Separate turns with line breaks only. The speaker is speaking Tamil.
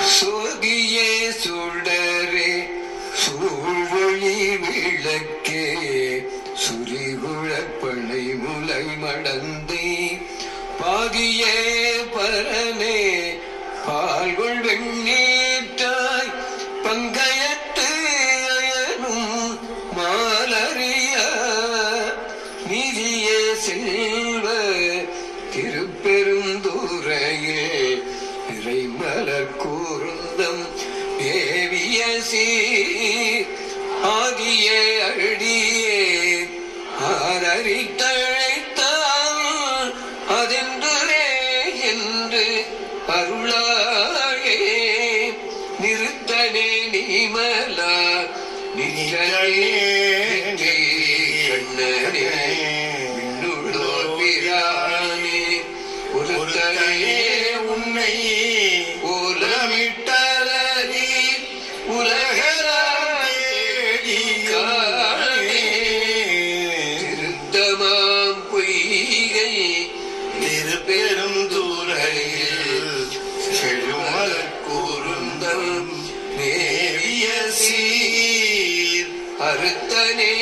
சோதியே சுடரே சூழ்வழி விளக்கே சுரிகுழப்பனை முலை மடந்தை பாகியே பரனே பால்கொள் வெண்ணீற்றாய் பங்கயத்து அயனும் மாலறிய நீதியே செல்வ திருப்பெருந்துறையில் இறைமலர் கூர்ந்தம் தேவிய சீர் ஆகிய அடியே ஆரறித்தழைத்தால் அதென்றே என்று அருளாயே நிறுத்தனே நீமலா நின்றனே கண்ணனே விண்ணுள்ளோர் பிரானே ஒருத்தனே உன்னை ஓலமிட்டலி உலகராயே திருத்தமாம் பொய்கை திருப்பெரும் தூரையில் செழுமலர் கூர்ந்தம் நேவிய சீர் அறுத்தனே